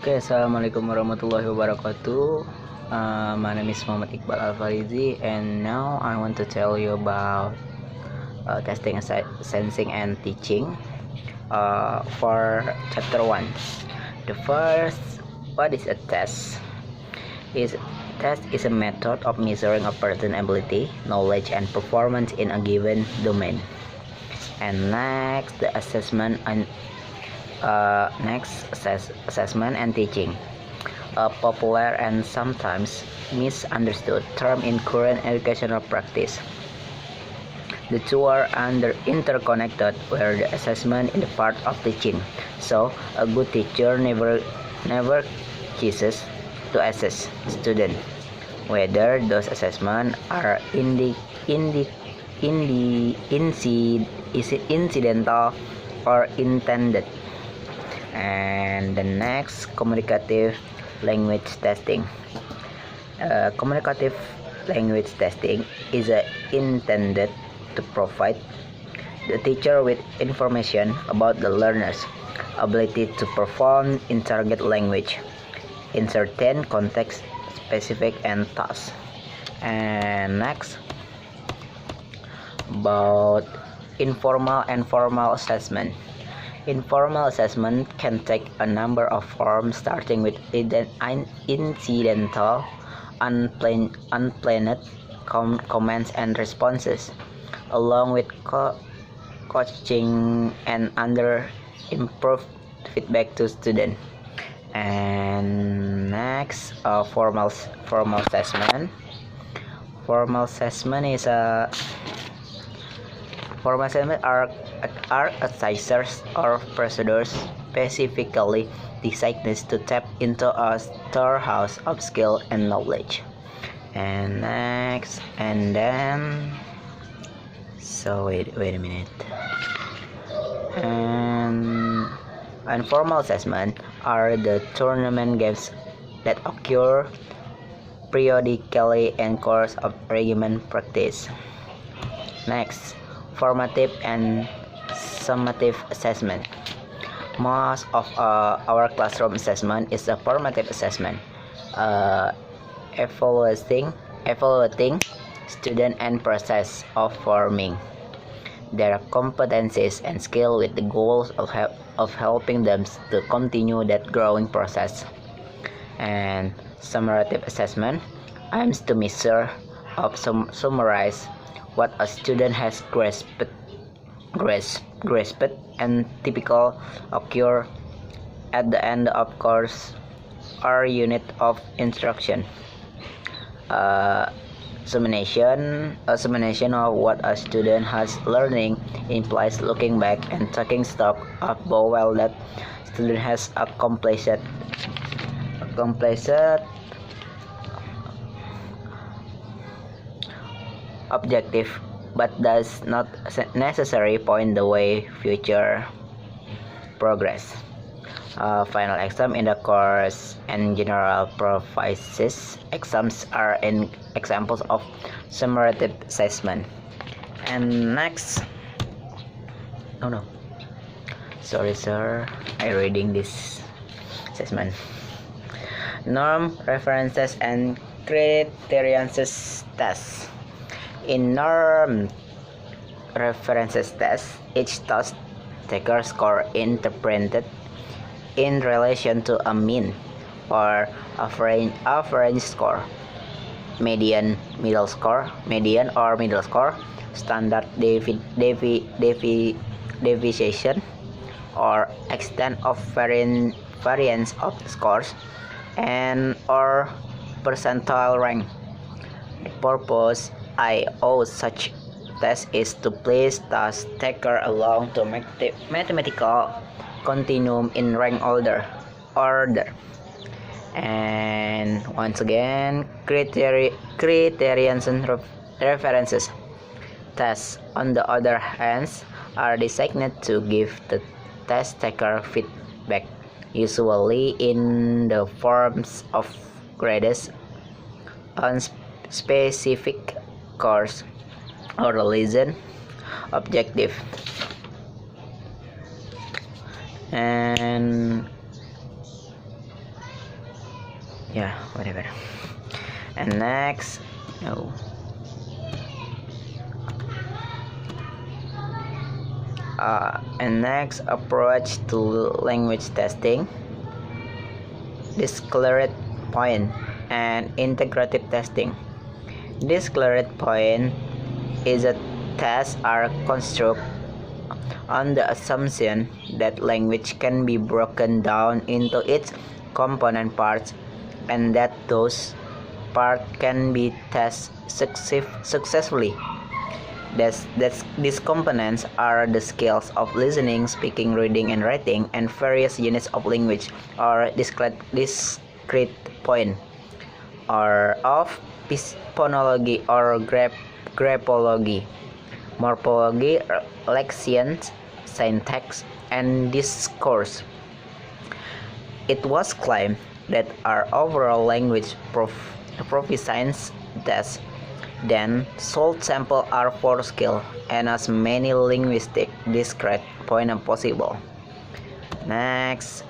Okay, assalamualaikum warahmatullahi wabarakatuh. My name is Iqbal Al Farizi, and now I want to tell you about testing, sensing, and teaching for chapter 1. The first, what is a test? Test is a method of measuring a person's ability, knowledge, and performance in a given domain. And next, the assessment and assessment and teaching, a popular and sometimes misunderstood term in current educational practice. The two are interconnected, where the assessment is the part of teaching. So a good teacher never ceases to assess students, whether those assessments are incidental or intended. And the next, communicative language testing. Communicative language testing is intended to provide the teacher with information about the learner's ability to perform in target language in certain context, specific and tasks. And next, about informal and formal assessment. Informal assessment can take a number of forms, starting with incidental, unplanned comments and responses, along with coaching and other improved feedback to students. And next, formal assessment. Formal assessment are exercises or procedures specifically designed to tap into a storehouse of skill and knowledge. And next, and then, so wait a minute. And informal assessment are the tournament games that occur periodically in course of regimen practice. Next, formative and summative assessment. Most of our classroom assessment is a formative assessment, evaluating student and process of forming their competencies and skill with the goals of helping them to continue that growing process. And summative assessment aims to measure of summarize what a student has grasped and typically occur at the end of course or unit of instruction. Summation of what a student has learning implies looking back and taking stock of how well that student has accomplished objective, but does not necessarily point the way future progress. Final exam in the course and general provisos exams are examples of summative assessment. And next, sorry sir, I reading this assessment. Norm, references, and criterion tests. In norm references test, each task taker score interpreted in relation to a mean or average score, median or middle score, standard deviation, or extent of variance of scores, and or percentile rank. The purpose of such test is to place task taker along to mathematical continuum in rank order. And once again, criterion references tests, on the other hand, are designed to give the test taker feedback, usually in the forms of grades on specific course or lesson objective. And yeah, whatever. And next, no. And next approach to language testing: declared point and integrative testing. Declared point is a test are constructed on the assumption that language can be broken down into its component parts and that those parts can be tested successfully. These components are the skills of listening, speaking, reading, and writing, and various units of language, or discrete point, or of phonology or graphology, morphology, lexion, syntax, and discourse. It was claimed that our overall language proficiency test then should sample our four skills and as many linguistic discrete points as possible. Next,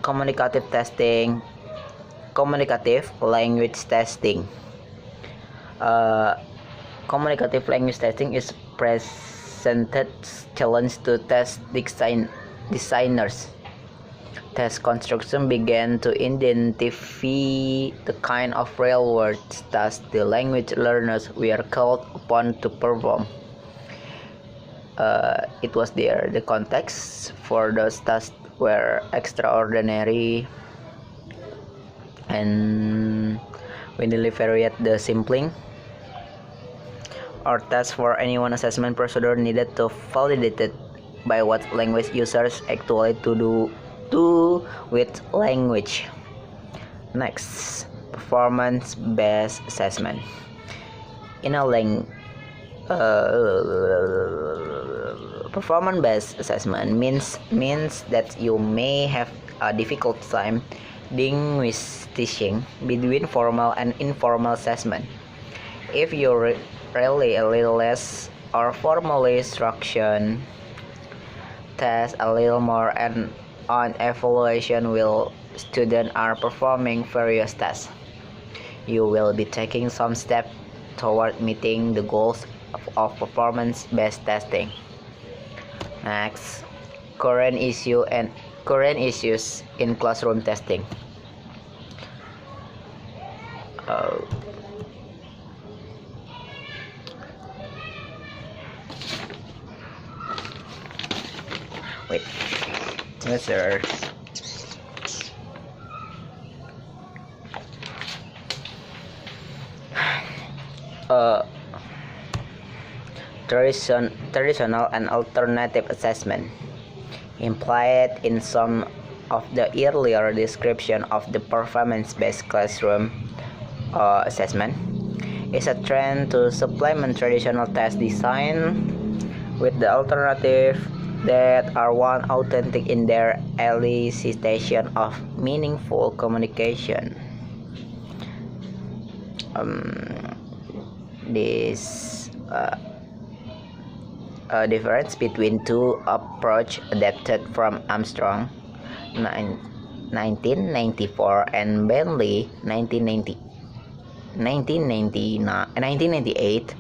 communicative testing, communicative language testing. Communicative language testing is presented challenge to test designers. Test construction began to identify the kind of real-world tasks the language learners were called upon to perform. It was there the context for those tasks were extraordinary, and we delivered the sampling or test for any one assessment procedure needed to validate it by what language users actually do with language. Next, performance-based assessment. In a performance-based assessment means that you may have a difficult time distinguishing between formal and informal assessment. If you really a little less or formally structured test a little more, and on evaluation while students are performing various tasks, you will be taking some steps toward meeting the goals of performance-based testing. Next, current issues in classroom testing. Wait. Yes, sir. Traditional and alternative assessment implied in some of the earlier description of the performance-based classroom assessment is a trend to supplement traditional test design with the alternative that are one authentic in their elicitation of meaningful communication. This difference between two approaches adapted from Armstrong 1994 and Bentley 1998.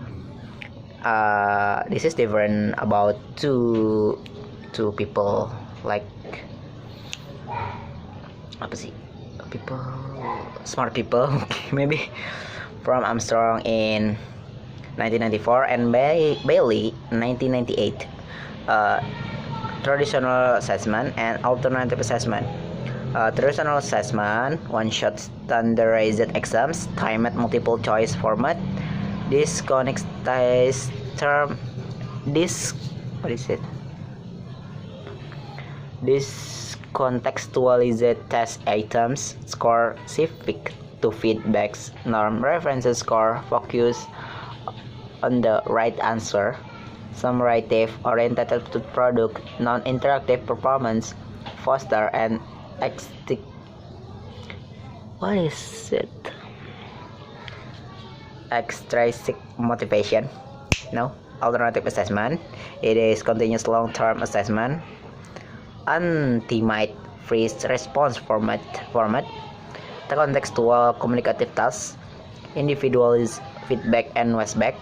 This is different about two people, like smart people maybe, from Armstrong in 1994 and Bailey 1998. Traditional assessment and alternative assessment. Traditional assessment, one-shot standardized exams, timed multiple choice format. This contextualized test items, score specific to feedbacks, norm references score, focus on the right answer, summative oriented to product, non-interactive performance, foster and extrinsic motivation. No, alternative assessment. It is continuous long-term assessment, ultimate freeze response format, The contextual communicative task, individualist feedback and westback,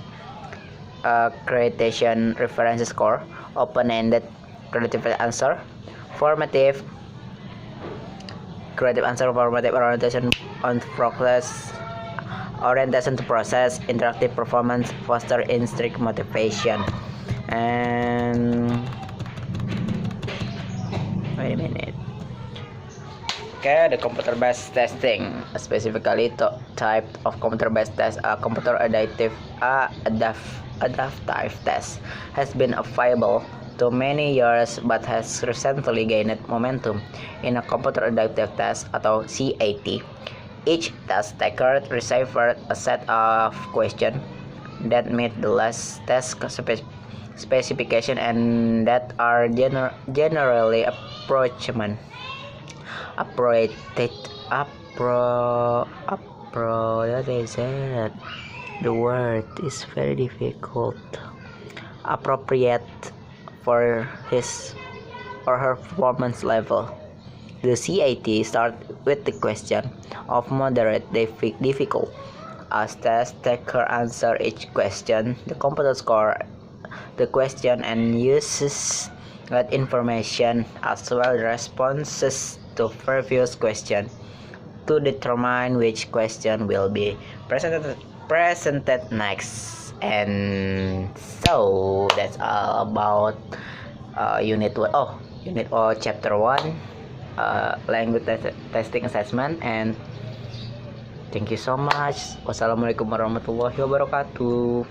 accreditation reference score, open-ended creative answer, formative creative answer, formative orientation on progress, orientation to process, interactive performance, foster intrinsic motivation. And wait a minute. Okay, the computer-based testing, specifically type of computer-based test, computer adaptive test, has been available to many years but has recently gained momentum. In a computer adaptive test atau CAT, each test taker receives a set of questions that meet the last test specification and that are generally appropriate. That is it. The word is very difficult. Appropriate for his or her performance level. The CAT starts with the question of moderate difficult. As test taker answer each question, the computer scores the question and uses that information as well as responses to previous question to determine which question will be presented next. And so that's all about unit 1. Unit or chapter 1, language testing assessment. And thank you so much. Wassalamualaikum warahmatullahi wabarakatuh.